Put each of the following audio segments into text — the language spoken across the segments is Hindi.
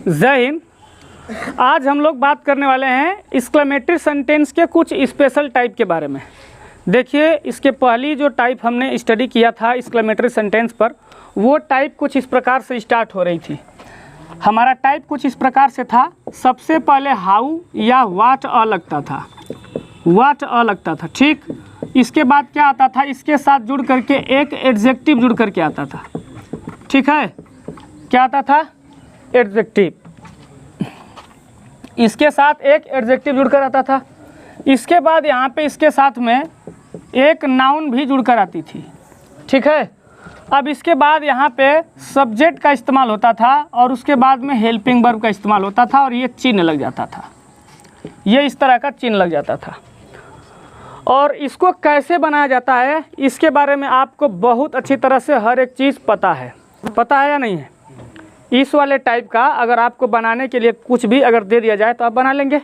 जय हिंद। आज हम लोग बात करने वाले हैं एक्सक्लेमेटरी सेंटेंस के कुछ स्पेशल टाइप के बारे में। देखिए, इसके पहली जो टाइप हमने स्टडी किया था एक्सक्लेमेटरी सेंटेंस पर, वो टाइप कुछ इस प्रकार से स्टार्ट हो रही थी। हमारा टाइप कुछ इस प्रकार से था। सबसे पहले हाउ या वाट अ लगता था, वाट अ लगता था, ठीक। इसके बाद क्या आता था, इसके साथ जुड़ करके एक एडजेक्टिव जुड़ करके आता था, ठीक है। क्या आता था? एडजेक्टिव। इसके साथ एक एडजेक्टिव जुड़कर आता था। इसके बाद यहाँ पे इसके साथ में एक नाउन भी जुड़कर आती थी, ठीक है। अब इसके बाद यहाँ पे सब्जेक्ट का इस्तेमाल होता था और उसके बाद में हेल्पिंग वर्ब का इस्तेमाल होता था और ये चिन्ह लग जाता था, ये इस तरह का चिन्ह लग जाता था। और इसको कैसे बनाया जाता है, इसके बारे में आपको बहुत अच्छी तरह से हर एक चीज़ पता है या नहीं है। इस वाले टाइप का अगर आपको बनाने के लिए कुछ भी अगर दे दिया जाए तो आप बना लेंगे।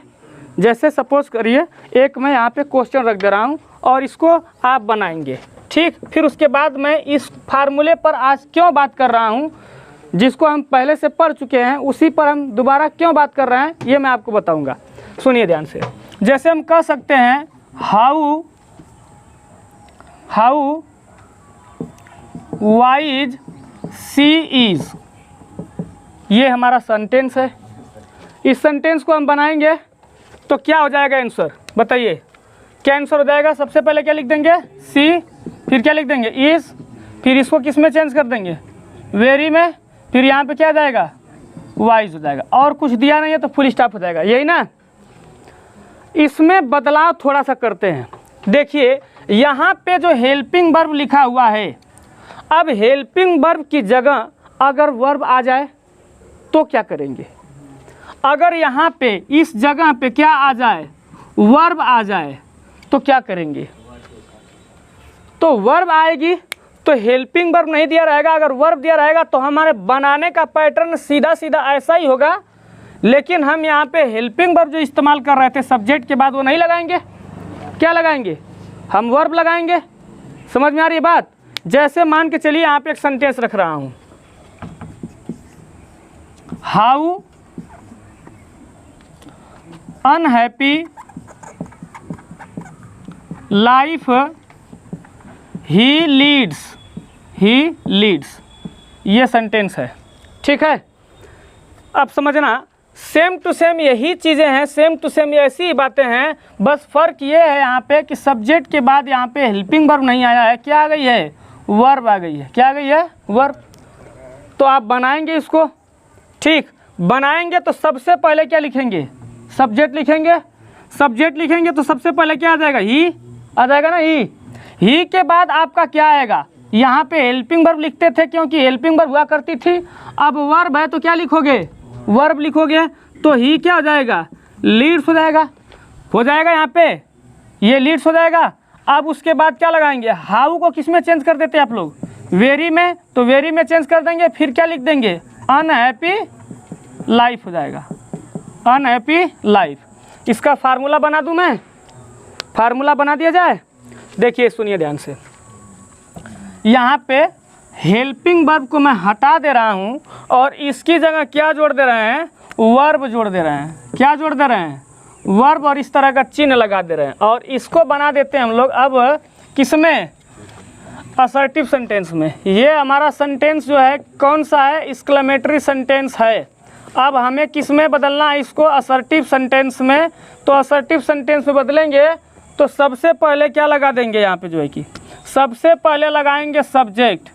जैसे सपोज करिए, एक मैं यहाँ पे क्वेश्चन रख दे रहा हूँ और इसको आप बनाएंगे, ठीक। फिर उसके बाद मैं इस फार्मूले पर आज क्यों बात कर रहा हूँ, जिसको हम पहले से पढ़ चुके हैं, उसी पर हम दोबारा क्यों बात कर रहे हैं, ये मैं आपको बताऊँगा। सुनिए ध्यान से। जैसे हम कह सकते हैं हाउ वाइज सी इज़, ये हमारा सेंटेंस है। इस सेंटेंस को हम बनाएंगे तो क्या हो जाएगा आंसर, बताइए क्या आंसर हो जाएगा। सबसे पहले क्या लिख देंगे? सी, फिर क्या लिख देंगे? इज़, फिर इसको किस में चेंज कर देंगे? वेरी में, फिर यहाँ पे क्या आ जाएगा? वाइज हो जाएगा। और कुछ दिया नहीं है तो फुल स्टॉप हो जाएगा, यही ना। इसमें बदलाव थोड़ा सा करते हैं। देखिए, यहाँ पे जो हेल्पिंग वर्ब लिखा हुआ है, अब हेल्पिंग वर्ब की जगह अगर वर्ब आ जाए तो क्या करेंगे? अगर यहाँ पे इस जगह पे क्या आ जाए? वर्ब आ जाए तो क्या करेंगे? तो वर्ब आएगी तो हेल्पिंग वर्ब नहीं दिया रहेगा। अगर वर्ब दिया रहेगा तो हमारे बनाने का पैटर्न सीधा सीधा ऐसा ही होगा। लेकिन हम यहाँ पे हेल्पिंग वर्ब जो इस्तेमाल कर रहे थे सब्जेक्ट के बाद, वो नहीं लगाएंगे। क्या लगाएंगे? हम वर्ब लगाएंगे। समझ में आ रही है बात? जैसे मान के चलिए यहाँ पे एक सेंटेंस रख रहा हूँ, how unhappy life he leads, ये सेंटेंस है, ठीक है। अब समझना, सेम टू सेम यही चीज़ें हैं, सेम टू सेम ऐसी ही बातें हैं। बस फ़र्क ये है यहाँ पे कि सब्जेक्ट के बाद यहाँ पे हेल्पिंग वर्ब नहीं आया है। क्या आ गई है? वर्ब आ गई है। क्या आ गई है? वर्ब। तो आप बनाएंगे इसको, ठीक। बनाएंगे तो सबसे पहले क्या लिखेंगे? सब्जेक्ट लिखेंगे। सब्जेक्ट लिखेंगे तो सबसे पहले क्या आ जाएगा? ही आ जाएगा ना। ही के बाद आपका क्या आएगा? यहाँ पे हेल्पिंग वर्ब लिखते थे क्योंकि हेल्पिंग वर्ब हुआ करती थी। अब वर्ब है तो क्या लिखोगे? वर्ब लिखोगे तो ही क्या हो जाएगा? लीड्स हो जाएगा। यहाँ पे ये लीड्स हो जाएगा। अब उसके बाद क्या लगाएंगे? हाउ को किस में चेंज कर देते हैं आप लोग? वेरी में, तो वेरी में चेंज कर देंगे। फिर क्या लिख देंगे? अनहैप्पी लाइफ हो जाएगा, अनहैप्पी लाइफ। इसका फार्मूला बना दूं मैं? फार्मूला बना दिया जाए? देखिए, सुनिए ध्यान से। यहाँ पे हेल्पिंग वर्ब को मैं हटा दे रहा हूँ और इसकी जगह क्या जोड़ दे रहे हैं? वर्ब जोड़ दे रहे हैं। क्या जोड़ दे रहे हैं? वर्ब। और इस तरह का चिन्ह लगा दे रहे हैं और इसको बना देते हैं हम लोग अब किसमें? असर्टिव सेंटेंस में। ये हमारा सेंटेंस जो है कौन सा है? एक्सक्लेमेटरी सेंटेंस है। अब हमें किस में बदलना है इसको? असर्टिव सेंटेंस में। तो असर्टिव सेंटेंस में बदलेंगे तो सबसे पहले क्या लगा देंगे? यहाँ पे जो है कि सबसे पहले लगाएंगे सब्जेक्ट।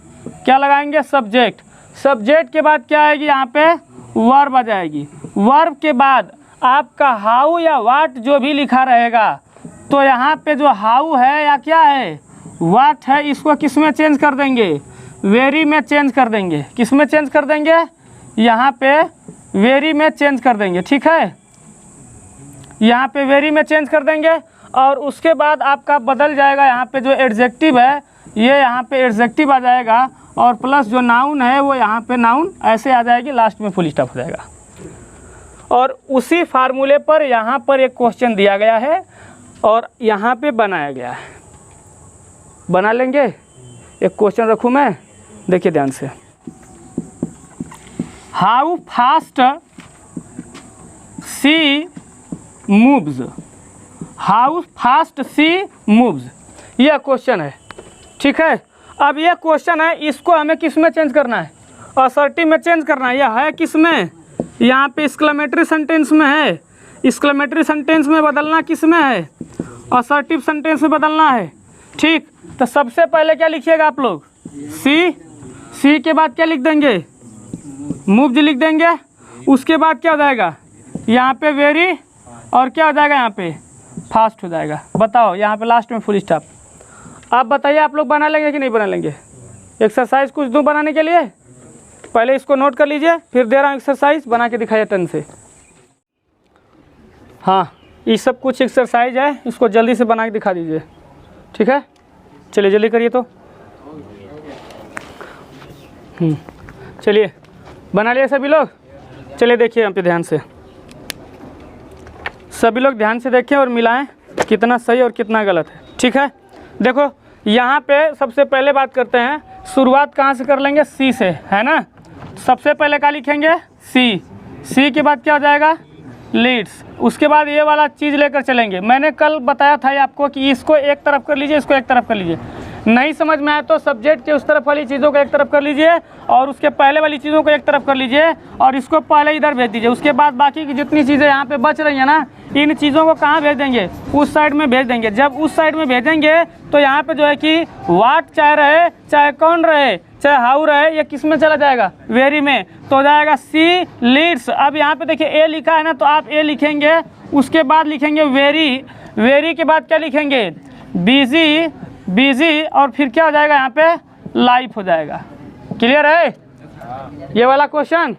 क्या लगाएंगे? सब्जेक्ट। सब्जेक्ट के बाद क्या आएगी? यहाँ पे वर्ब आ जाएगी। वर्ब के बाद आपका हाउ या वाट जो भी लिखा रहेगा, तो यहाँ पे जो हाउ है या क्या है? वाट है, इसको किस में चेंज कर देंगे? वेरी में चेंज कर देंगे। किस में चेंज कर देंगे? यहाँ पे वेरी में चेंज कर देंगे, ठीक है। यहाँ पे वेरी में चेंज कर देंगे और उसके बाद आपका बदल जाएगा। यहाँ पे जो एडजेक्टिव है, ये यहाँ पे एडजेक्टिव आ जाएगा और प्लस जो नाउन है वो यहाँ पे नाउन ऐसे आ जाएगी, लास्ट में फुल स्टॉप हो जाएगा। और उसी फार्मूले पर यहाँ पर एक क्वेश्चन दिया गया है और यहाँ पे बनाया गया है। बना लेंगे। एक क्वेश्चन रखूँ मैं, देखिए ध्यान से। How fast she moves, how fast she moves, यह क्वेश्चन है। ठीक है, अब यह क्वेश्चन है, इसको हमें किस में चेंज करना है, असर्टिव में चेंज करना है। यह है किस में, यहाँ पे एक्सक्लेमेटरी सेंटेंस में है, एक्सक्लेमेटरी सेंटेंस में बदलना किस में है, असर्टिव सेंटेंस में बदलना है। ठीक, तो सबसे पहले क्या लिखिएगा आप लोग, सी के बाद क्या लिख देंगे, मूव्स लिख देंगे। उसके बाद क्या हो जाएगा, यहाँ पे वेरी, और क्या हो जाएगा, यहाँ पे फास्ट हो जाएगा। बताओ, यहाँ पे लास्ट में फुल स्टॉप। आप बताइए, आप लोग बना लेंगे कि नहीं बना लेंगे? एक्सरसाइज कुछ दूँ बनाने के लिए, पहले इसको नोट कर लीजिए, फिर दे रहा हूँ एक्सरसाइज, बना के दिखाइए टन से। हाँ, ये सब कुछ एक्सरसाइज है, इसको जल्दी से बना के दिखा दीजिए। ठीक है, चलिए जल्दी करिए। तो चलिए बना लिए सभी लोग। चलिए देखिए यहाँ पे ध्यान से, सभी लोग ध्यान से देखें और मिलाएं कितना सही और कितना गलत है। ठीक है, देखो यहाँ पे सबसे पहले बात करते हैं, शुरुआत कहाँ से कर लेंगे, सी से, है ना। सबसे पहले क्या लिखेंगे, सी के बाद क्या हो जाएगा, लीड्स। उसके बाद ये वाला चीज़ लेकर चलेंगे। मैंने कल बताया था आपको कि इसको एक तरफ कर लीजिए, इसको एक तरफ कर लीजिए। नहीं समझ में आए तो सब्जेक्ट के उस तरफ वाली चीज़ों को एक तरफ कर लीजिए और उसके पहले वाली चीज़ों को एक तरफ कर लीजिए और इसको पहले इधर भेज दीजिए। उसके बाद बाकी की जितनी चीज़ें यहाँ पे बच रही हैं ना, इन चीज़ों को कहाँ भेज देंगे, उस साइड में भेज देंगे। जब उस साइड में भेजेंगे तो यहाँ पे जो है कि वाट चाहे रहे, चाहे कौन रहे, चाहे हाउ रहे, ये किस में चला जाएगा, वेरी में। तो हो जाएगा सी लीड्स। अब यहाँ पे देखिए ए लिखा है ना, तो आप ए लिखेंगे, उसके बाद लिखेंगे वेरी, वेरी के बाद क्या लिखेंगे, बिजी, बिजी, और फिर क्या हो जाएगा, यहाँ पे लाइफ हो जाएगा। क्लियर है ये वाला क्वेश्चन?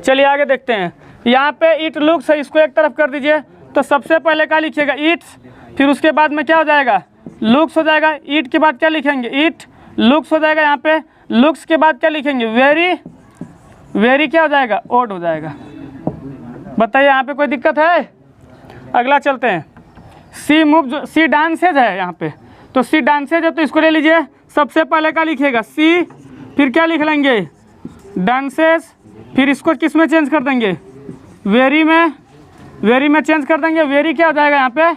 चलिए आगे देखते हैं। यहाँ पे इट लुक्स है, इसको एक तरफ कर दीजिए। तो सबसे पहले क्या लिखिएगा, इट्स, फिर उसके बाद में क्या हो जाएगा, लुक्स हो जाएगा। इट के बाद क्या लिखेंगे, इट लुक्स हो जाएगा। यहाँ पे लुक्स के बाद क्या लिखेंगे, वेरी, वेरी क्या हो जाएगा, ओड हो जाएगा। बताइए यहाँ पे कोई दिक्कत है? अगला चलते हैं, सी मूव, सी डांसेज है यहाँ पे, तो सी डांसेज है तो इसको ले लीजिए। सबसे पहले क्या लिखेगा, सी, फिर क्या लिख लेंगे, डांसेज, फिर इसको किस में चेंज कर देंगे, वेरी में, वेरी में चेंज कर देंगे। वेरी क्या हो जाएगा यहाँ पे,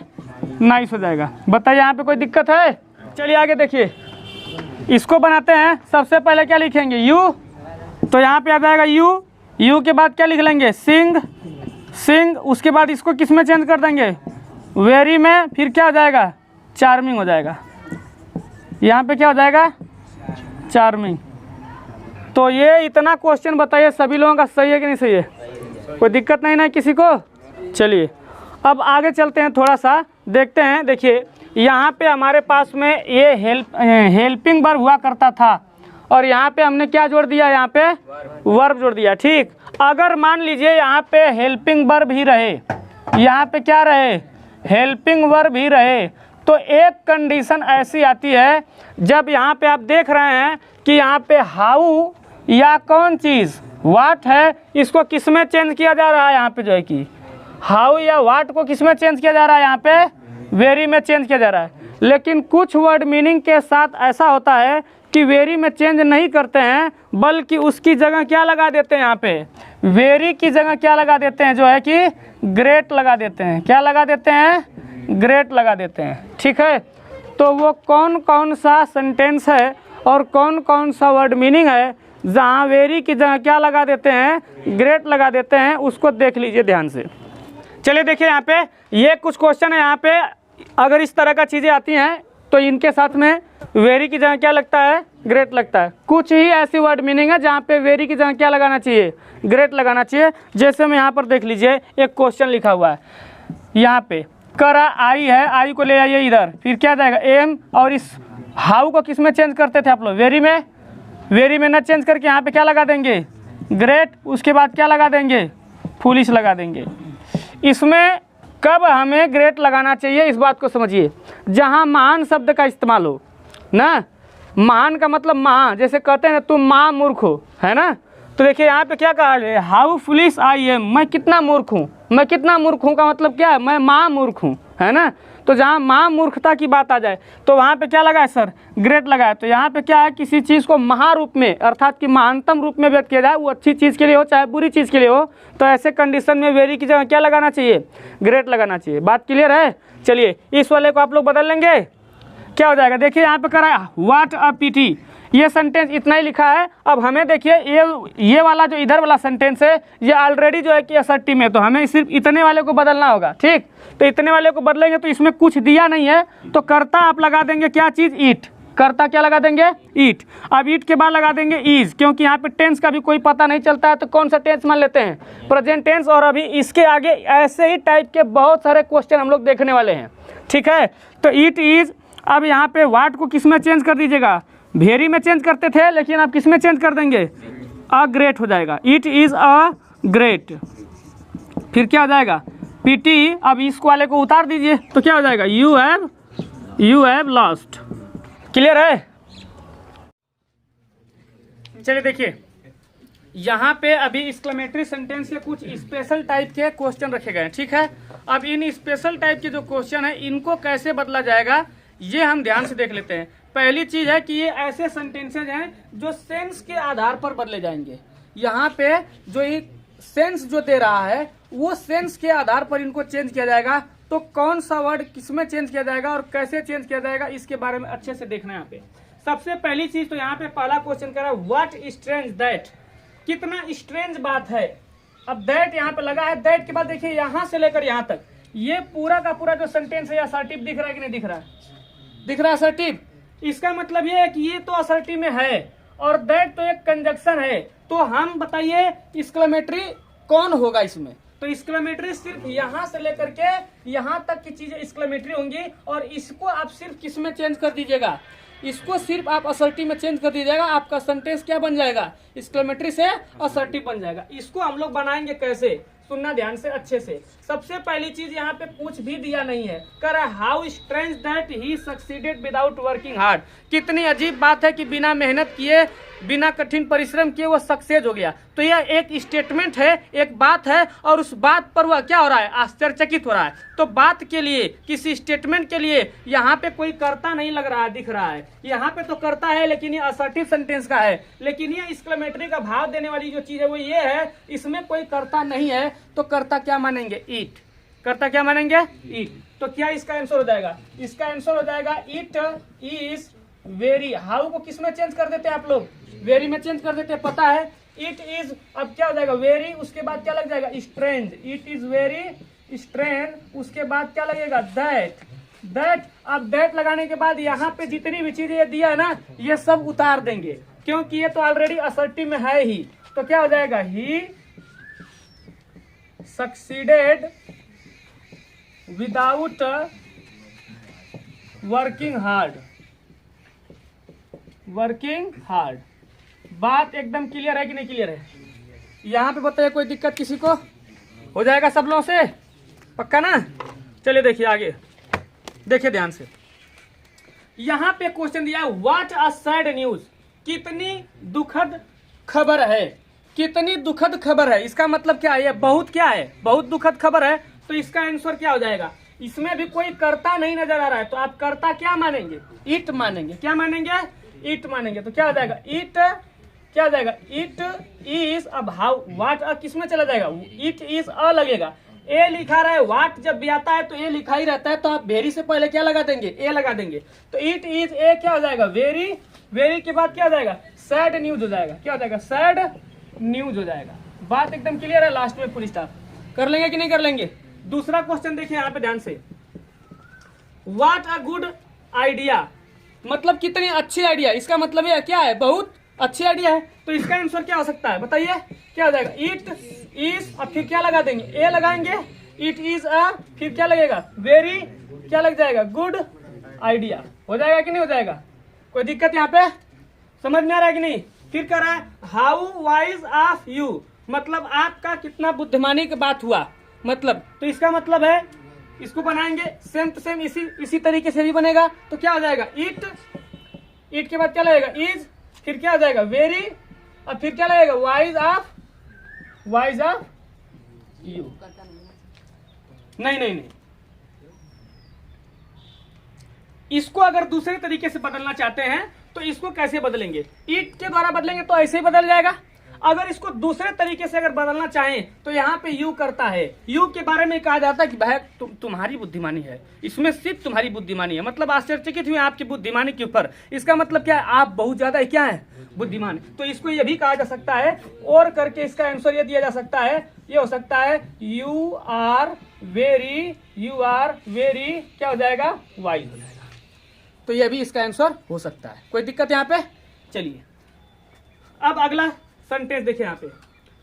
नाइस हो जाएगा। बताइए यहाँ पे कोई दिक्कत है? चलिए आगे देखिए, इसको बनाते हैं। सबसे पहले क्या लिखेंगे, यू, तो यहाँ पे आ जाएगा यू, यू के बाद क्या लिख लेंगे, सिंग, सिंग। उसके बाद इसको किस में चेंज कर देंगे, वेरी में, फिर क्या हो जाएगा, चार्मिंग हो जाएगा। यहाँ पे क्या हो जाएगा, चार्मिंग। तो ये इतना क्वेश्चन बताइए सभी लोगों का सही है कि नहीं सही है? कोई दिक्कत नहीं ना किसी को? चलिए अब आगे चलते हैं, थोड़ा सा देखते हैं। देखिए यहाँ पे हमारे पास में ये हेल्पिंग वर्ब हुआ करता था और यहाँ पे हमने क्या जोड़ दिया, यहाँ पे वर्ब जोड़ दिया। ठीक, अगर मान लीजिए यहाँ पे हेल्पिंग वर्ब ही रहे, यहाँ पे क्या रहे, हेल्पिंग वर्ब ही रहे, तो एक कंडीशन ऐसी आती है, जब यहाँ पे आप देख रहे हैं कि यहाँ पे हाउ या कौन चीज़ वाट है, इसको किस में चेंज किया जा रहा है, यहाँ पे जो है कि हाउ या वाट को किस में चेंज किया जा रहा है, यहाँ पे वेरी में चेंज किया जा रहा है। लेकिन कुछ वर्ड मीनिंग के साथ ऐसा होता है कि वेरी में चेंज नहीं करते हैं, बल्कि उसकी जगह क्या लगा देते हैं, यहाँ पे वेरी की जगह क्या लगा देते हैं, जो है कि ग्रेट लगा देते हैं। क्या लगा देते हैं, ग्रेट लगा देते हैं। ठीक है, तो वो कौन कौन सा सेंटेंस है और कौन कौन सा वर्ड मीनिंग है जहाँ वेरी की जगह क्या लगा देते हैं, ग्रेट लगा देते हैं, उसको देख लीजिए ध्यान से। चलिए देखिए यहाँ पे ये कुछ क्वेश्चन है। यहाँ पे अगर इस तरह का चीज़ें आती हैं तो इनके साथ में वेरी की जगह क्या लगता है, ग्रेट लगता है। कुछ ही ऐसी वर्ड मीनिंग है जहाँ पे वेरी की जगह क्या लगाना चाहिए, ग्रेट लगाना चाहिए। जैसे हम यहाँ पर देख लीजिए, एक क्वेश्चन लिखा हुआ है, यहाँ पे करा आई है, आई को ले आइए इधर, फिर क्या जाएगा एम, और इस हाउ को किस में चेंज करते थे आप लोग, वेरी में। वेरी में ना चेंज करके यहाँ पे क्या लगा देंगे, ग्रेट। उसके बाद क्या लगा देंगे, फुलिश लगा देंगे। इसमें कब हमें ग्रेट लगाना चाहिए, इस बात को समझिए। जहाँ महान शब्द का इस्तेमाल हो ना, महान का मतलब महा, जैसे कहते हैं ना तुम महा मूर्ख हो, है ना। तो देखिए यहाँ पे क्या कहा है, हाउ फुलिश आई एम, मैं कितना मूर्ख हूँ। मैं कितना मूर्ख हूँ का मतलब क्या है, मैं महा मूर्ख हूँ। है ना। तो जहाँ महामूर्खता की बात आ जाए तो वहाँ पे क्या लगा है सर, ग्रेट लगा है। तो यहाँ पे क्या है, किसी चीज़ को महारूप में अर्थात कि महानतम रूप में व्यक्त किया जाए, वो अच्छी चीज़ के लिए हो चाहे बुरी चीज़ के लिए हो, तो ऐसे कंडीशन में वेरी की जगह क्या लगाना चाहिए, ग्रेट लगाना चाहिए। बात क्लियर है। चलिए इस वाले को आप लोग बदल लेंगे, क्या हो जाएगा, देखिए यहाँ पे करा है व्हाट अ पीटी, ये सेंटेंस इतना ही लिखा है। अब हमें देखिए ये वाला जो इधर वाला सेंटेंस है ये ऑलरेडी जो है कि असर्टिव में, तो हमें सिर्फ इतने वाले को बदलना होगा, ठीक। तो इतने वाले को बदलेंगे तो इसमें कुछ दिया नहीं है, तो कर्ता आप लगा देंगे क्या चीज़, ईट। कर्ता क्या लगा देंगे, ईट। अब ईट के बाद लगा देंगे इज, क्योंकि यहाँ पे टेंस का भी कोई पता नहीं चलता है, तो कौन सा टेंस मान लेते हैं, प्रेजेंट टेंस। और अभी इसके आगे ऐसे ही टाइप के बहुत सारे क्वेश्चन हम लोग देखने वाले हैं, ठीक है। तो ईट इज, अब यहाँ पे वाट को किस में चेंज कर दीजिएगा, वेरी में चेंज करते थे, लेकिन आप किस में चेंज कर देंगे, अ ग्रेट हो जाएगा। इट इज़ अ ग्रेट, फिर क्या हो जाएगा, पीटी। अब इस वाले को उतार दीजिए तो क्या हो जाएगा, यू हैव लॉस्ट। क्लियर है। चलिए देखिए यहाँ पे अभी एक्सक्लेमेटरी सेंटेंस के कुछ स्पेशल टाइप के क्वेश्चन रखे गए हैं, ठीक है। अब इन स्पेशल टाइप के जो क्वेश्चन है इनको कैसे बदला जाएगा ये हम ध्यान से देख लेते हैं। पहली चीज है कि ये ऐसे सेंटेंसेज हैं जो सेंस के आधार पर बदले जाएंगे। यहाँ पे जो एक सेंस जो दे रहा है वो सेंस के आधार पर इनको चेंज किया जाएगा। तो कौन सा वर्ड किसमें चेंज किया जाएगा और कैसे चेंज किया जाएगा इसके बारे में अच्छे से देखना है यहाँ पे। सबसे पहली चीज तो यहाँ पे पहला क्वेश्चन कर रहा है व्हाट स्ट्रेंज दैट, कितना स्ट्रेंज बात है। अब दैट यहाँ पे लगा है, दैट के बाद देखिए यहाँ से लेकर यहाँ तक ये पूरा का पूरा जो सेंटेंस है असर्टिव दिख रहा है कि नहीं दिख रहा है, दिख रहा है असर्टिव। इसका मतलब ये है कि ये तो असर्टिव में है और दैट तो एक कंजक्शन है। तो हम बताइए एक्सक्लेमेटरी कौन होगा इसमें, तो एक्सक्लेमेटरी सिर्फ यहाँ से लेकर के यहाँ तक की चीजें एक्सक्लेमेटरी होंगी और इसको आप सिर्फ किस में चेंज कर दीजिएगा, इसको सिर्फ आप असर्टिव में चेंज कर दीजिएगा, आपका सेंटेंस क्या बन जाएगा, एक्सक्लेमेटरी से असर्टिव बन जाएगा। इसको हम लोग बनाएंगे कैसे, सुनना ध्यान से अच्छे से। सबसे पहली चीज यहाँ पे कुछ भी दिया नहीं है, कर how strange that he succeeded without working hard. कितनी अजीब बात है कि बिना मेहनत किए बिना कठिन परिश्रम किए वो सक्सेस हो गया। तो यह एक स्टेटमेंट है, एक बात है और उस बात पर वह क्या हो रहा है, आश्चर्यचकित हो रहा है। तो बात के लिए, किसी स्टेटमेंट के लिए यहाँ पे कोई कर्ता नहीं लग रहा है, दिख रहा है। यहाँ पे तो कर्ता है लेकिन ये असर्टिव सेंटेंस का है, लेकिन ये एक्सक्लेमेटरी का भाव देने वाली जो चीज है वो ये है, इसमें कोई कर्ता नहीं है। तो कर्ता क्या मानेंगे, ईट। कर्ता क्या मानेंगे, ईट। तो क्या इसका आंसर हो जाएगा, इसका आंसर हो जाएगा इट इज वेरी। हाउ को किस में चेंज कर देते हैं आप लोग, वेरी में चेंज कर देते हैं, पता है। इट इज, अब क्या हो जाएगा वेरी, उसके बाद क्या लग जाएगा strange, it is very strange, उसके बाद क्या लगेगा दैट, दैट। अब दैट लगाने के बाद यहाँ पे जितनी भी चीजें ये दिया है ना ये सब उतार देंगे, क्योंकि ये तो ऑलरेडी असर्टिव में है ही। तो क्या हो जाएगा, he succeeded without working hard, working hard. बात एकदम क्लियर है कि नहीं क्लियर है, यहाँ पे बताइए कोई दिक्कत किसी को, हो जाएगा सब लोगों से, पक्का ना। चलिए देखिए आगे, देखिए ध्यान से। यहाँ पे क्वेश्चन दिया है व्हाट अ सैड न्यूज, कितनी दुखद खबर है, कितनी दुखद खबर है। इसका मतलब क्या है, बहुत क्या है, बहुत दुखद खबर है। तो इसका आंसर क्या हो जाएगा, इसमें भी कोई कर्ता नहीं नजर आ रहा है, तो आप कर्ता क्या मानेंगे, इट मानेंगे। क्या मानेंगे, इट मानेंगे। तो क्या हो जाएगा, इट क्या हो जाएगा, इट इज। अब हाउ व्हाट किस में चला जाएगा, इट इज अ लगेगा। ए लिखा रहा है, व्हाट जब भी आता है तो ए लिखा ही रहता है, तो आप वेरी से पहले क्या लगा देंगे, ए लगा देंगे। तो इट इज ए क्या हो जाएगा, वेरी। वेरी के बाद क्या हो जाएगा, सैड न्यूज हो जाएगा। क्या हो जाएगा, सैड न्यूज हो जाएगा। बात एकदम क्लियर है, लास्ट में फुल स्टॉप कर लेंगे कि नहीं कर लेंगे। दूसरा क्वेश्चन देखिए यहाँ पे ध्यान से, व्हाट अ गुड आइडिया, मतलब कितनी अच्छी आइडिया। इसका मतलब ये क्या है, बहुत अच्छी आइडिया है। तो इसका आंसर क्या हो सकता है बताइए, क्या हो जाएगा, इट इज। अब फिर क्या लगा देंगे, ए लगाएंगे, इट इज अ, फिर क्या लगेगा, वेरी, क्या लग जाएगा, गुड आइडिया। हो जाएगा कि नहीं हो जाएगा, कोई दिक्कत यहाँ पे, समझ में आ रहा है कि नहीं। फिर कह रहा है हाउ वाइज ऑफ यू, मतलब आपका कितना बुद्धिमानी की बात हुआ, मतलब। तो इसका मतलब है, इसको बनाएंगे सेम टू सेम, इसी तरीके से भी बनेगा। तो क्या हो जाएगा, इट, इट के बाद क्या लगेगा, इज, फिर क्या हो जाएगा, वेरी, और फिर क्या लगेगा, wise of, wise of you. नहीं नहीं नहीं, इसको अगर दूसरे तरीके से बदलना चाहते हैं तो इसको कैसे बदलेंगे, ईट के द्वारा बदलेंगे तो ऐसे ही बदल जाएगा। अगर इसको दूसरे तरीके से अगर बदलना चाहें तो यहाँ पे यू करता है, यू के बारे में कहा जाता है कि भाई तुम्हारी बुद्धिमानी है, इसमें सिर्फ तुम्हारी बुद्धिमानी है, मतलब आश्चर्यचकित हुए आपकी बुद्धिमानी के ऊपर। इसका मतलब क्या है, आप बहुत ज्यादा क्या है, बुद्धिमान। तो इसको ये भी कहा जा सकता है, और करके इसका आंसर ये दिया जा सकता है, ये हो सकता है यू आर वेरी क्या हो जाएगा, वाइज हो जाएगा। तो ये भी इसका आंसर हो सकता है, कोई दिक्कत यहाँ पे। चलिए अब अगला सेंटेंस देखिए, यहाँ पे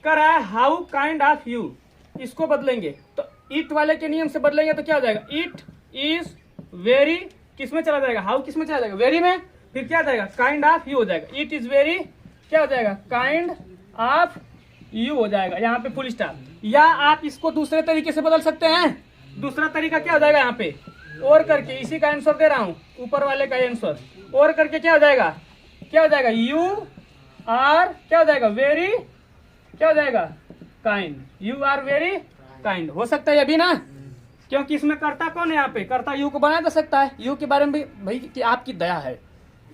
कर रहा है हाउ काइंड ऑफ यू, इसको बदलेंगे तो इट वाले के नियम से बदलेंगे तो क्या हो जाएगा, इट इज वेरी, किसमें चला जाएगा, हाउ किसमें चला जाएगा, वेरी में, फिर क्या जाएगा, काइंड ऑफ यू हो जाएगा, इट इज वेरी क्या हो जाएगा, काइंड ऑफ यू हो जाएगा, यहाँ पे फुल स्टॉप। या आप इसको दूसरे तरीके से बदल सकते हैं, दूसरा तरीका क्या हो जाएगा, यहाँ पे और करके, इसी का आंसर दे रहा हूं, ऊपर वाले का आंसर, और करके क्या हो जाएगा, यू आर क्या हो जाएगा, वेरी क्या हो जाएगा, kind, you are very kind. हो सकता है ये भी ना, क्योंकि इसमें कर्ता कौन है, यहाँ पे कर्ता यू को बनाया जा सकता है। यू के बारे में भी भाई कि आपकी दया है,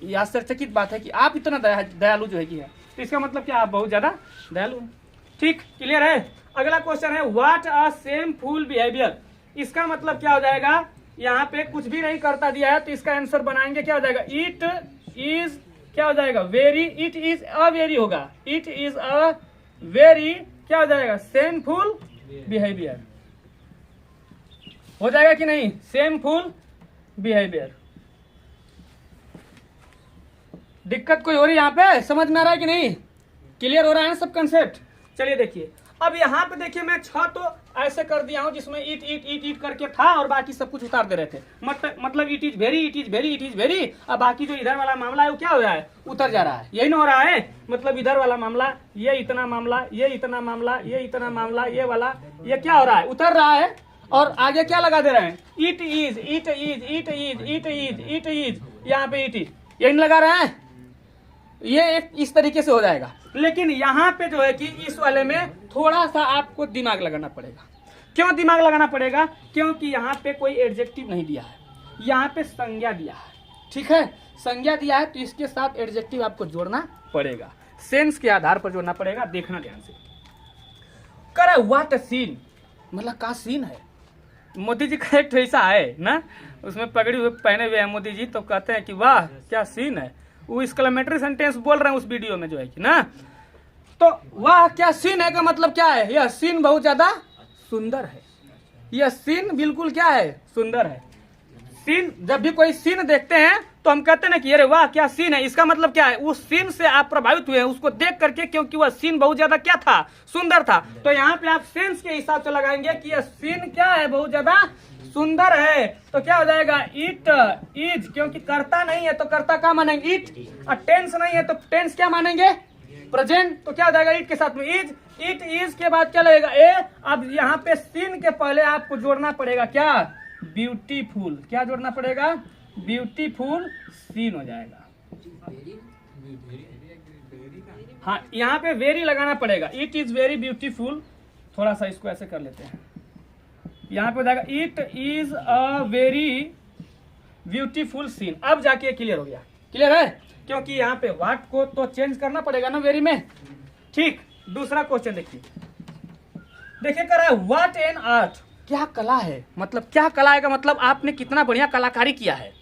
ये आश्चर्यचकित बात है कि आप इतना दयालु जो है कि है, तो इसका मतलब क्या आप बहुत ज्यादा दयालु हैं। ठीक, क्लियर है। अगला क्वेश्चन है व्हाट अ शेमफुल बिहेवियर, इसका मतलब क्या हो जाएगा, यहाँ पे कुछ भी नहीं करता दिया है तो इसका आंसर बनाएंगे क्या हो जाएगा, इट इज क्या हो जाएगा, very, it is a very होगा, इट इज अ वेरी क्या हो जाएगा, शेमफुल बिहेवियर हो जाएगा कि नहीं, शेमफुल बिहेवियर। दिक्कत कोई हो रही है यहाँ पे, समझ में आ रहा है कि नहीं, क्लियर हो रहा है ना सब कंसेप्ट। चलिए देखिए, अब यहाँ पे देखिए मैं 6 तो ऐसे कर दिया हूं जिसमें इट करके था और बाकी सब कुछ उतार दे रहे थे, मतलब इट इज वेरी, अब बाकी जो इधर वाला मामला है वो क्या हो रहा है, उतर जा रहा है, यही ना हो रहा है, मतलब इधर वाला मामला, ये इतना मामला, ये इतना मामला, ये इतना मामला, ये वाला, ये क्या हो रहा है, उतर रहा है, और आगे क्या लगा दे रहे हैं, इट इज, यहाँ पे इट इज, यही लगा रहे हैं, ये एक इस तरीके से हो जाएगा। लेकिन यहाँ पे जो है कि इस वाले में थोड़ा सा आपको दिमाग लगाना पड़ेगा। क्यों दिमाग लगाना पड़ेगा, क्योंकि यहाँ पे कोई एडजेक्टिव नहीं दिया है, यहाँ पे संज्ञा दिया है, ठीक है, संज्ञा दिया है तो इसके साथ एडजेक्टिव आपको जोड़ना पड़ेगा, सेंस के आधार पर जोड़ना पड़ेगा। देखना ध्यान से, कर व्हाट सीन, मतलब का सीन है, मोदी जी का एक ऐसा है ना, उसमें पगड़ी हुए पहने हुए हैं मोदी जी, तो कहते हैं कि वाह क्या सीन है, वो एक्सक्लेमेटरी सेंटेंस बोल रहे हैं उस वीडियो में जो है कि ना, तो वाह क्या सीन है का मतलब क्या है, यह सीन बहुत ज्यादा सुंदर है, यह सीन बिल्कुल क्या है, सुंदर है। सीन, जब भी कोई सीन देखते हैं तो हम कहते हैं ना कि अरे वाह क्या सीन है, इसका मतलब क्या है, उस सीन से आप प्रभावित हुए हैं उसको देख करके, क्योंकि वह सीन बहुत ज्यादा क्या था, सुंदर था। तो यहाँ पे आप सेंस के हिसाब से लगाएंगे कि यह सीन क्या है, बहुत ज्यादा सुंदर है, तो क्या हो जाएगा, इट इज, क्योंकि कर्ता नहीं है तो कर्ता क्या मानेंगे, इट, और टेंस नहीं है तो टेंस क्या मानेंगे, प्रेजेंट, तो क्या हो जाएगा, इट के साथ में इज, इट इज के बाद क्या लगेगा, ए। अब यहाँ पे सीन के पहले आपको जोड़ना पड़ेगा क्या, ब्यूटीफुल, क्या जोड़ना पड़ेगा, ब्यूटीफुल सीन हो जाएगा। हाँ, यहाँ पे वेरी लगाना पड़ेगा, इट इज वेरी ब्यूटीफुल, थोड़ा सा इसको ऐसे कर लेते हैं, यहाँ पे हो जाएगा it is a very beautiful scene. अब जाके क्लियर हो गया, क्लियर है, क्योंकि यहाँ पे व्हाट को तो चेंज करना पड़ेगा ना वेरी में। ठीक, दूसरा क्वेश्चन देखिए, कर रहा है व्हाट एन आर्ट, क्या कला है, मतलब क्या कला है का मतलब आपने कितना बढ़िया कलाकारी किया है।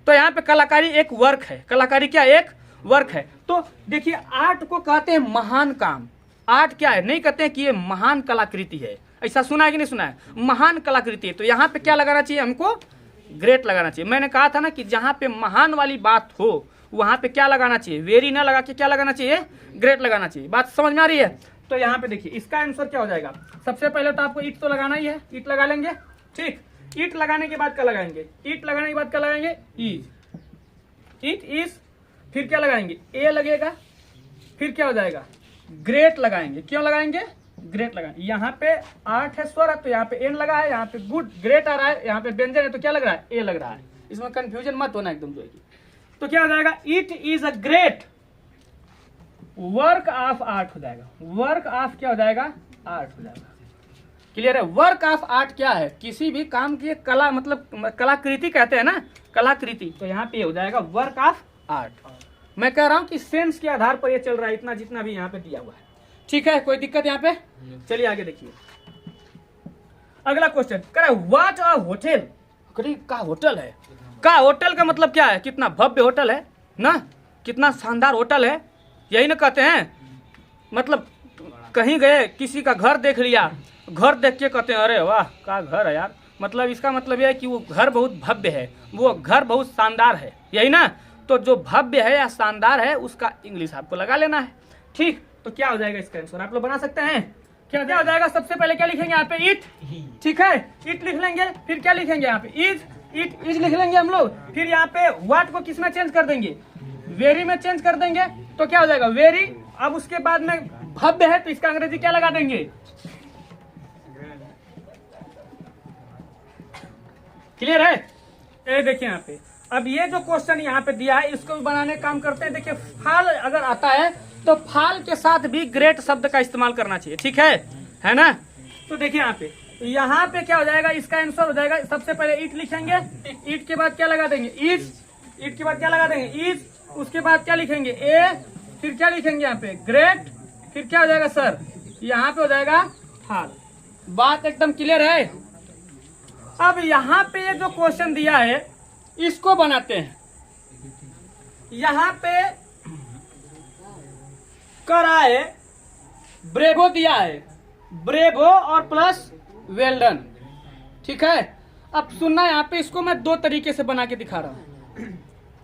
तो यहाँ पे कलाकारी एक वर्क है, कलाकारी क्या एक वर्क है। तो देखिए आर्ट को कहते हैं महान काम, आर्ट क्या है, नहीं कहते हैं कि ये महान कलाकृति है, ऐसा सुना है कि नहीं सुना है, महान कलाकृति है। तो यहाँ पे क्या लगाना चाहिए हमको, ग्रेट लगाना चाहिए। मैंने कहा था ना कि जहाँ पे महान वाली बात हो वहाँ पे क्या लगाना चाहिए, वेरी ना लगा के क्या लगाना चाहिए, ग्रेट लगाना चाहिए। बात समझ में आ रही है। तो यहाँ पे देखिए इसका आंसर क्या हो जाएगा, सबसे पहले तो आपको इट तो लगाना ही है, इट लगा लेंगे। ठीक, इट लगाने के बाद क्या लगाएंगे, इट लगाने के बाद क्या लगाएंगे, इज, इट इज, फिर क्या लगाएंगे, ए लगेगा, फिर क्या हो जाएगा, ग्रेट लगाएंगे। क्यों लगाएंगे, ग्रेट लगाएंगे। यहाँ पे आर्ट है स्वर है तो यहाँ पे एन लगा है, यहाँ पे गुड ग्रेट आ रहा है, यहाँ पे व्यंजन है तो क्या लग रहा है, ए लग रहा है। इसमें कंफ्यूजन मत होना एकदम जो है। तो क्या हो जाएगा, it is a great work of art हो जाएगा, वर्क ऑफ क्या हो जाएगा, आर्ट हो जाएगा। क्लियर है। वर्क ऑफ आर्ट क्या है, किसी भी काम की एक कला, मतलब कलाकृति कहते हैं ना, कलाकृति। तो यहाँ पे हो जाएगा वर्क ऑफ आर्ट। मैं कह रहा हूँ कि सेंस के आधार पर ये चल रहा है, इतना जितना भी यहाँ पे दिया हुआ है। ठीक है, कोई दिक्कत यहाँ पे? चलिए आगे देखिए अगला क्वेश्चन। कह रहा है व्हाट अ होटल, का होटल है। का होटल का मतलब क्या है, कितना भव्य होटल है ना, कितना शानदार होटल है, यही ना कहते हैं। मतलब कहीं गए, किसी का घर देख लिया, घर देख के कहते हैं अरे वाह का घर है यार, मतलब इसका मतलब यह है कि वो घर बहुत भव्य है, वो घर बहुत शानदार है, यही ना। तो जो भव्य है या शानदार है उसका इंग्लिश आपको लगा लेना है। ठीक, तो क्या हो जाएगा इसका आंसर, आप लोग बना सकते हैं। क्या हो जाएगा, सबसे पहले क्या लिखेंगे यहाँ पे, इट। ठीक है, इट लिख लेंगे। फिर क्या लिखेंगे यहाँ पे, इज, इज लिख लेंगे हम लोग। फिर यहाँ पे व्हाट को किस में चेंज कर देंगे, वेरी में चेंज कर देंगे। तो क्या हो जाएगा, वेरी। अब उसके बाद में भव्य है तो इसका अंग्रेजी क्या लगा देंगे, क्लियर है। ये देखिए यहाँ पे, अब ये जो क्वेश्चन यहाँ पे दिया है इसको भी बनाने का काम करते हैं। देखिए फाल अगर आता है तो फाल के साथ भी ग्रेट शब्द का इस्तेमाल करना चाहिए, ठीक है ना। तो देखिए यहाँ पे क्या हो जाएगा, इसका आंसर हो जाएगा, सबसे पहले ईट लिखेंगे, ईट के बाद क्या लगा देंगे, इज, ईट के बाद क्या लगा देंगे, इज, उसके बाद क्या लिखेंगे, ए, फिर क्या लिखेंगे यहाँ पे, ग्रेट, फिर क्या हो जाएगा सर, यहाँ पे हो जाएगा फाल। बात एकदम क्लियर है। अब यहाँ पे ये जो क्वेश्चन दिया है इसको बनाते हैं। यहाँ पे कराए ब्रेवो दिया है, ब्रेवो और प्लस वेल डन, ठीक है। अब सुनना, यहाँ पे इसको मैं दो तरीके से बना के दिखा रहा हूँ।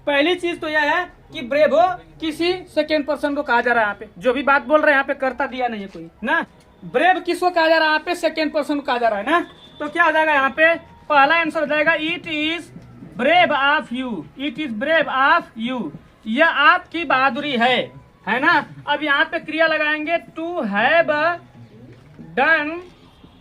पहली चीज तो यह है कि ब्रेवो किसी सेकेंड पर्सन को कहा जा रहा है, यहाँ पे जो भी बात बोल रहे हैं यहाँ पे करता दिया नहीं है कोई ना। ब्रेव किसको कहा जा रहा है, यहाँ पे सेकेंड पर्सन को कहा जा रहा है ना। तो क्या हो जाएगा यहाँ पे, पहला आंसर हो जाएगा it is brave of you, it is brave of you, यह आपकी बहादुरी है ना। अब यहाँ पे क्रिया लगाएंगे to have done,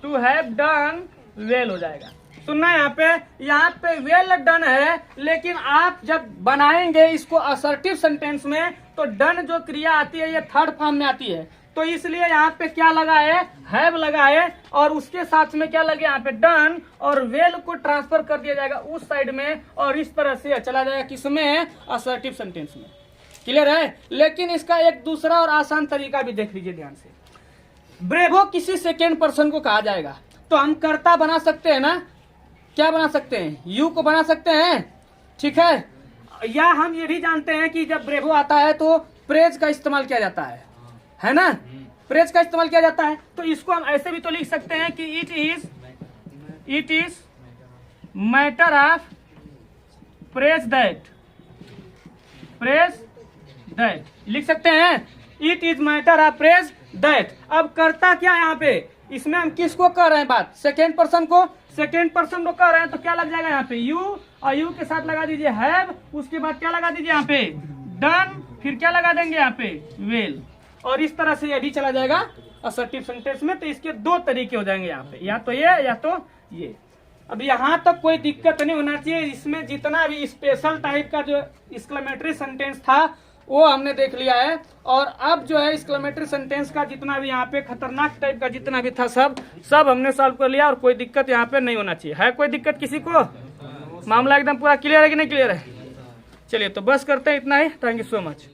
to have done well हो जाएगा। सुनना यहाँ पे वेल डन है, लेकिन आप जब बनाएंगे इसको असर्टिव सेंटेंस में तो डन जो क्रिया आती है ये थर्ड फॉर्म में आती है। तो इसलिए यहाँ पे क्या लगा है, हैव लगा है, और उसके साथ में क्या लगे यहाँ पे डन, और वेल को ट्रांसफर कर दिया जाएगा उस साइड में, और इस तरह से चला जाएगा किसमें, असर्टिव सेंटेंस में। क्लियर है। लेकिन इसका एक दूसरा और आसान तरीका भी देख लीजिए ध्यान से। ब्रेवो किसी सेकेंड पर्सन को कहा जाएगा तो हम कर्ता बना सकते हैं ना, क्या बना सकते हैं, यू को बना सकते हैं, ठीक है। या हम ये भी जानते हैं कि जब ब्रेवो आता है तो प्रेज का इस्तेमाल किया जाता है ना, प्रेज का इस्तेमाल किया जाता है। तो इसको हम ऐसे भी तो लिख सकते हैं कि it is matter of praise that, लिख सकते हैं, it is matter of praise that. अब करता क्या यहाँ पे, इसमें हम किसको कर रहे हैं बात, सेकेंड पर्सन को, कह रहे हैं। तो क्या लग जाएगा यहाँ पे, यू, और यू के साथ लगा दीजिए हैव, उसके बाद क्या लगा दीजिए यहाँ पे डन, फिर क्या लगा देंगे यहाँ पे वेल, और इस तरह से ये भी चला जाएगा असर्टिव सेंटेंस में। तो इसके दो तरीके हो जाएंगे यहाँ पे, या तो ये या तो ये। अब यहाँ तक कोई दिक्कत नहीं होना चाहिए। इसमें जितना भी स्पेशल टाइप का जो एक्सक्लेमेटरी सेंटेंस था वो हमने देख लिया है, और अब जो है एक्सक्लेमेटरी सेंटेंस का जितना भी यहाँ पे खतरनाक टाइप का जितना भी था सब हमने सॉल्व कर लिया, और कोई दिक्कत यहाँ पे नहीं होना चाहिए। है कोई दिक्कत किसी को, मामला एकदम पूरा क्लियर है कि नहीं क्लियर है। चलिए तो बस करते हैं इतना ही। Thank you so much.